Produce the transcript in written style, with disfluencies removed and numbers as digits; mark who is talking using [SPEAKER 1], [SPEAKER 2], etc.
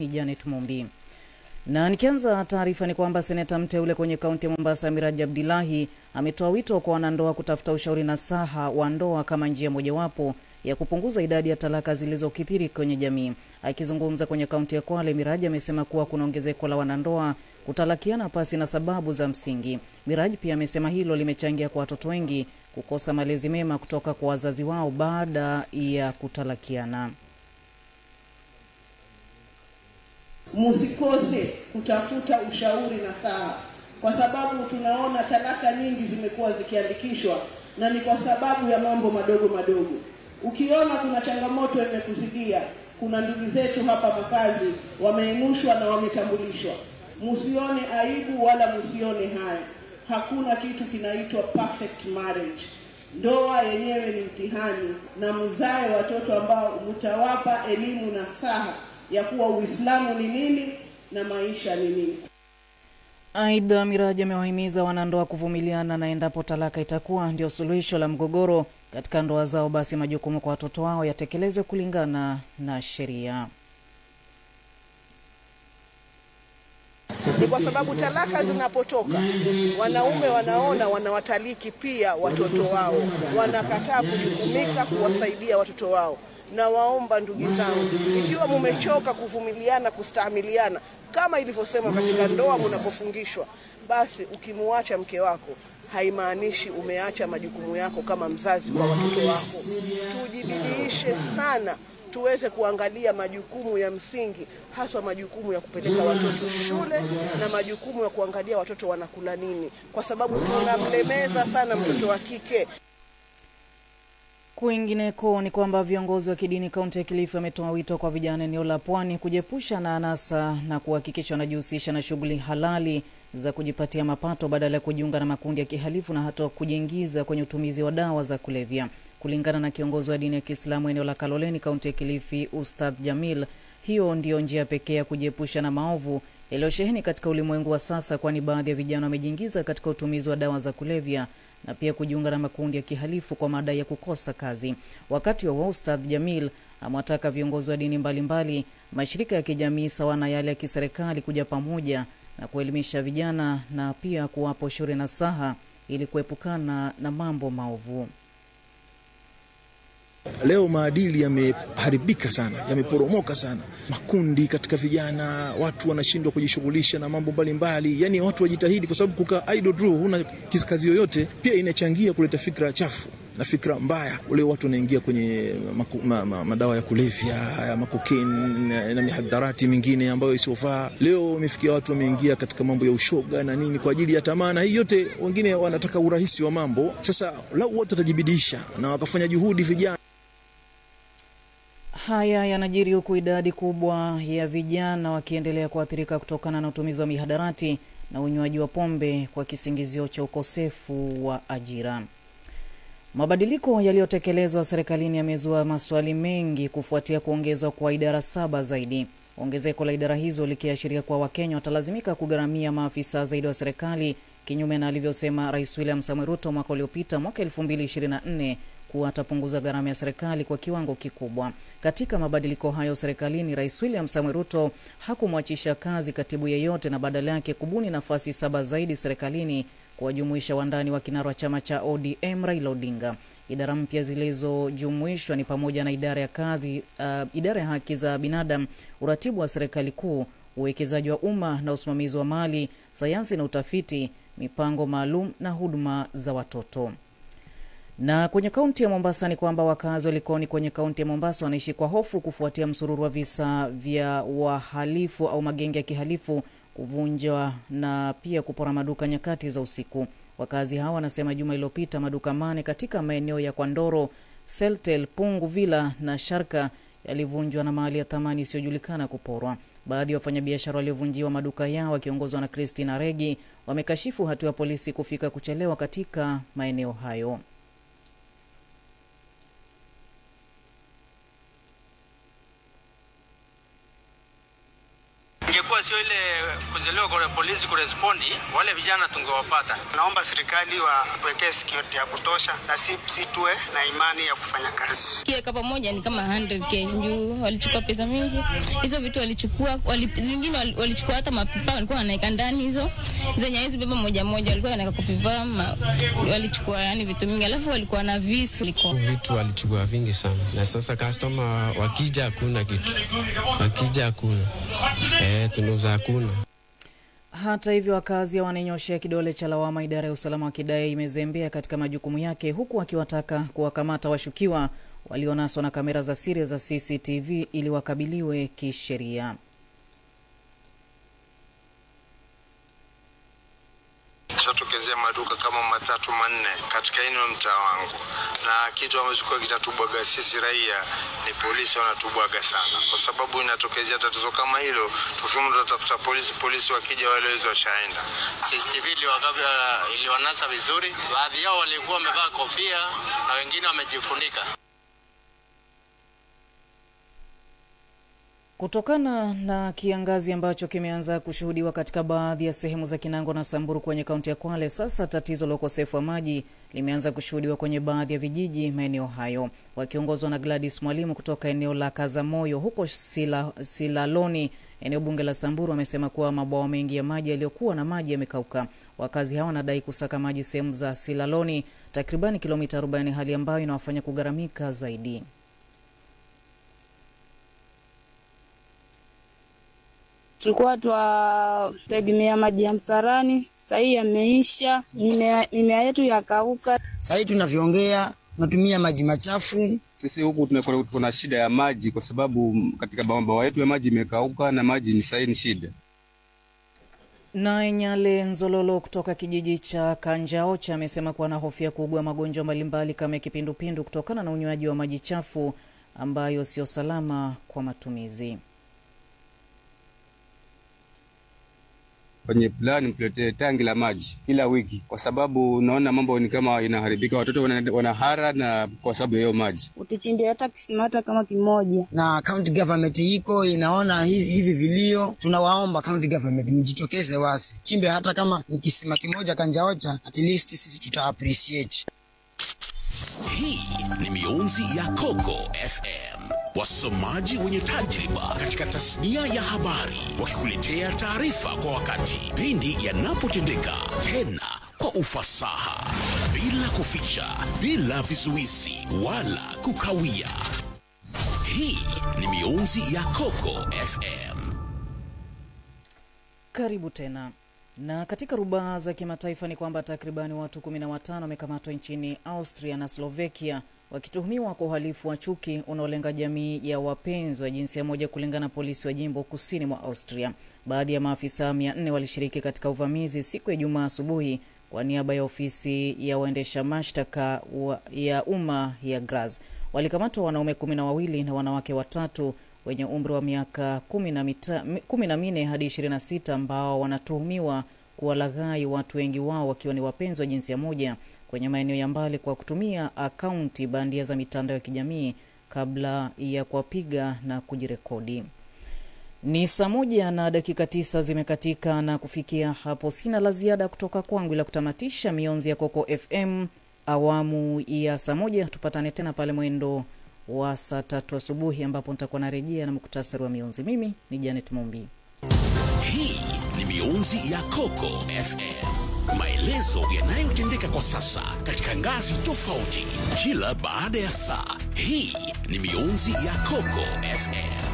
[SPEAKER 1] Janet Mumbi. Na nikianza taarifa ni kwamba seneta mteule kwenye kaunti ya Mombasa Miraji Abdillahi ametoa wito kwa wanandoa kutafuta ushauri nasaha wa ndoa kama njia mojawapo ya kupunguza idadi ya talaka zilizokithiri kwenye jamii. Akizungumza kwenye kaunti ya Kwale, Miraji amesema kuwa kuna ongezeko la wanandoa kutalakiana pasi na sababu za msingi. Miraji pia amesema hilo limechangia kwa watoto wengi kukosa malezi mema kutoka kwa wazazi wao baada ya kutalakiana.
[SPEAKER 2] Musikose kutafuta ushauri nasaha, kwa sababu tunaona talaka nyingi zimekuwa zikiandikishwa na ni kwa sababu ya mambo madogo madogo. Ukiona kuna changamoto imekuzidia, kuna ndugu zetu hapa makazi wameinushwa na wametambulishwa, msione aibu wala msione haya. Hakuna kitu kinaitwa perfect marriage. Ndoa yenyewe ni mtihani, na mzae watoto ambao mtawapa elimu na nasaha ya kuwa Uislamu ni nini na maisha ni nini.
[SPEAKER 1] Aidha, Miraji amewahimiza wanandoa kuvumiliana, na endapo talaka itakuwa ndio suluhisho la mgogoro katika ndoa zao, basi majukumu kwa watoto wao yatekelezwe kulingana na sheria.
[SPEAKER 2] Ni kwa sababu talaka zinapotoka, wanaume wanaona wanawataliki pia watoto wao, wanakataa kujukumika kuwasaidia watoto wao. Na waomba ndugu zangu, ikiwa mumechoka kuvumiliana, kustahimiliana kama ilivyosema katika ndoa mnapofungishwa, basi ukimuacha mke wako haimaanishi umeacha majukumu yako kama mzazi kwa watoto wako. Tujibidiishe sana tuweze kuangalia majukumu ya msingi, haswa majukumu ya kupeleka watoto shule na majukumu ya kuangalia watoto wanakula nini, kwa sababu tunamlemeza sana mtoto wa kike.
[SPEAKER 1] Kwingineko ni kwamba viongozi wa kidini kaunti ya Kilifi wametoa wito kwa vijana eneo la Pwani kujiepusha na anasa na kuhakikisha wanajihusisha na shughuli halali za kujipatia mapato badala ya kujiunga na makundi ya kihalifu na hata kujiingiza kwenye utumizi wa dawa za kulevya. Kulingana na kiongozi wa dini ya Kiislamu eneo la Kaloleni kaunti ya Kilifi, Ustadh Jamil, hiyo ndio njia pekee ya kujiepusha na maovu yaliyosheheni katika ulimwengu wa sasa, kwani baadhi ya vijana wamejiingiza katika utumizi wa dawa za kulevya na pia kujiunga na makundi ya kihalifu kwa madai ya kukosa kazi. Wakati wa Ustadh Jamil amewataka viongozi wa dini mbalimbali, mashirika ya kijamii sawa na yale ya kiserikali kuja pamoja na kuelimisha vijana na pia kuwapa ushauri nasaha ili kuepukana na mambo maovu.
[SPEAKER 3] Leo maadili yameharibika sana, yameporomoka sana. Makundi katika vijana, watu wanashindwa kujishughulisha na mambo mbalimbali. Yani watu wajitahidi, kwa sababu kukaa idle tu huna kazi yoyote pia inachangia kuleta fikra chafu na fikra mbaya. Wale watu wanaingia kwenye madawa ya kulevya, ya makokeni na mihadharati mingine ambayo isiyofaa. Leo umefikia watu wameingia katika mambo ya ushoga na nini kwa ajili ya tamaa, na hii yote wengine wanataka urahisi wa mambo. Sasa lau wote watajibidisha na wakafanya juhudi vijana.
[SPEAKER 1] Haya yanajiri huku idadi kubwa ya vijana wakiendelea kuathirika kutokana na utumizi wa mihadarati na unywaji wa pombe kwa kisingizio cha ukosefu wa ajira. Mabadiliko yaliyotekelezwa serikalini yamezua maswali mengi kufuatia kuongezwa kwa idara 7 zaidi. Ongezeko la idara hizo likiashiria kwa Wakenya watalazimika kugharamia maafisa zaidi wa serikali, kinyume na alivyosema Rais William Samoei Ruto mwaka uliopita, mwaka 2024, kuwa atapunguza gharama ya serikali kwa kiwango kikubwa. Katika mabadiliko hayo serikalini, Rais William Samoei Ruto hakumwachisha kazi katibu yeyote na badala yake kubuni nafasi 7 zaidi serikalini kuwajumuisha wandani wa kinara wa chama cha ODM Raila Odinga. Idara mpya zilizojumuishwa ni pamoja na idara ya kazi, idara ya haki za binadamu, uratibu wa serikali kuu, uwekezaji wa umma na usimamizi wa mali, sayansi na utafiti, mipango maalum na huduma za watoto. Na kwenye kaunti ya Mombasa ni kwamba wakazi wa Likoni kwenye kaunti ya Mombasa wanaishi kwa hofu kufuatia msururu wa visa vya wahalifu au magenge ya kihalifu kuvunja na pia kupora maduka nyakati za usiku. Wakazi hawa wanasema juma iliyopita maduka 8 katika maeneo ya Kwandoro, Seltel, Pungu Villa na Sharka yalivunjwa na mali ya thamani isiyojulikana kuporwa. Baadhi ya wafanyabiashara waliovunjiwa maduka yao wakiongozwa na Christina Regi wamekashifu hatua ya polisi kufika kuchelewa katika maeneo hayo.
[SPEAKER 4] Ingekuwa sio ile kuzelewa kwa polisi kurespondi, wale vijana tungewapata. Naomba serikali wawekee security ya kutosha na si tuwe na imani ya kufanya kazi.
[SPEAKER 5] Kiweka pamoja ni kama 100k juu walichukua pesa mingi. Hizo vitu walichukua, zingine walichukua hata mapipa walikuwa wanaweka ndani hizo. Zenye hizi beba moja walikuwa wanaweka kwa pipa, walichukua yani vitu mingi. Alafu walikuwa na visu.
[SPEAKER 6] Vitu walichukua vingi sana. Na sasa customer wakija hakuna kitu. Wakija hakuna. Tunauza hakuna.
[SPEAKER 1] Hata hivyo wakazi wananyoshea kidole cha lawama idara ya usalama wa kidai imezembea katika majukumu yake, huku wakiwataka kuwakamata washukiwa walionaswa na kamera za siri za CCTV ili wakabiliwe kisheria.
[SPEAKER 7] Tutokezea maduka kama 3-4 katika eneo mtaa wangu, na kitu ambacho kitatubwaga sisi raia ni polisi wanatubwaga sana, kwa sababu inatokezea tatizo kama hilo tukimu tutatafuta polisi wakija wale hizo washaenda.
[SPEAKER 4] CCTV iliwanasa vizuri, baadhi yao walikuwa wamevaa kofia na wengine wamejifunika.
[SPEAKER 1] Kutokana na kiangazi ambacho kimeanza kushuhudiwa katika baadhi ya sehemu za Kinango na Samburu kwenye kaunti ya Kwale, sasa tatizo la ukosefu wa maji limeanza kushuhudiwa kwenye baadhi ya vijiji maeneo hayo. Wakiongozwa na Gladys Mwalimu kutoka eneo la Kazamoyo huko Silaloni, eneo bunge la Samburu, wamesema kuwa mabwawa mengi ya maji yaliyokuwa na maji yamekauka. Wakazi hawa wanadai kusaka maji sehemu za Silaloni, takribani kilomita 40, hali ambayo inawafanya kugaramika zaidi.
[SPEAKER 8] Tulikuwa tutegemea maji ya Msarani, sasa yameisha, mimea yetu yakauka.
[SPEAKER 9] Sasa tunavyoongea tunatumia maji machafu.
[SPEAKER 10] Sisi huku tuna shida ya maji kwa sababu katika mabwawa yetu ya maji imekauka na maji ni sasa ni shida.
[SPEAKER 1] Na Nyale Nzololo kutoka kijiji cha Kanjaocha amesema kuwa anahofia kuugua magonjwa mbalimbali kama kipindupindu kutokana na unywaji wa maji chafu ambayo sio salama kwa matumizi.
[SPEAKER 10] Kwenye plani mtuletee tangi la maji kila wiki, kwa sababu unaona mambo ni kama inaharibika, watoto wanahara na kwa sababu ya hiyo maji.
[SPEAKER 8] Utichimbie hata kisimata kama kimoja.
[SPEAKER 9] Na county government iko inaona hivi vilio, tunawaomba county government mjitokeze wasi. Chimbe hata kama ni kisima kimoja Kanjaocha, at least sisi tuta appreciate.
[SPEAKER 11] Hii ni mionzi ya Coco FM. Wasomaji wenye tajriba katika tasnia ya habari wakikuletea taarifa kwa wakati pindi yanapotendeka, tena kwa ufasaha, bila kuficha, bila vizuizi wala kukawia. Hii ni mionzi ya Coco FM.
[SPEAKER 1] Karibu tena. Na katika rubaa za kimataifa ni kwamba takribani watu 15 wamekamatwa nchini Austria na Slovakia wakituhumiwa kwa uhalifu wa chuki unaolenga jamii ya wapenzi wa jinsia moja, kulingana na polisi wa jimbo kusini mwa Austria. Baadhi ya maafisa 400 walishiriki katika uvamizi siku ya Ijumaa asubuhi kwa niaba ya ofisi ya waendesha mashtaka ya umma ya Graz. Walikamatwa wanaume 12 na wanawake 3 wenye umri wa miaka 14 hadi 26 ambao wanatuhumiwa kuwalaghai watu wengi wao wakiwa ni wapenzi wa jinsia moja kwenye maeneo ya mbali kwa kutumia akaunti bandia za mitandao ya kijamii kabla ya kuwapiga na kujirekodi. Ni saa 1:09 zimekatika, na kufikia hapo sina la ziada kutoka kwangu ila kutamatisha mionzi ya Coco FM awamu ya saa 1. Tupatane tena pale mwendo wa saa 3 asubuhi ambapo nitakuwa narejea na muktasari wa mionzi. Mimi ni Janet Mumbi.
[SPEAKER 11] Hii ni mionzi ya Coco FM. Maelezo yanayotendeka kwa sasa katika ngazi tofauti kila baada ya saa. Hii ni mionzi ya Coco FM.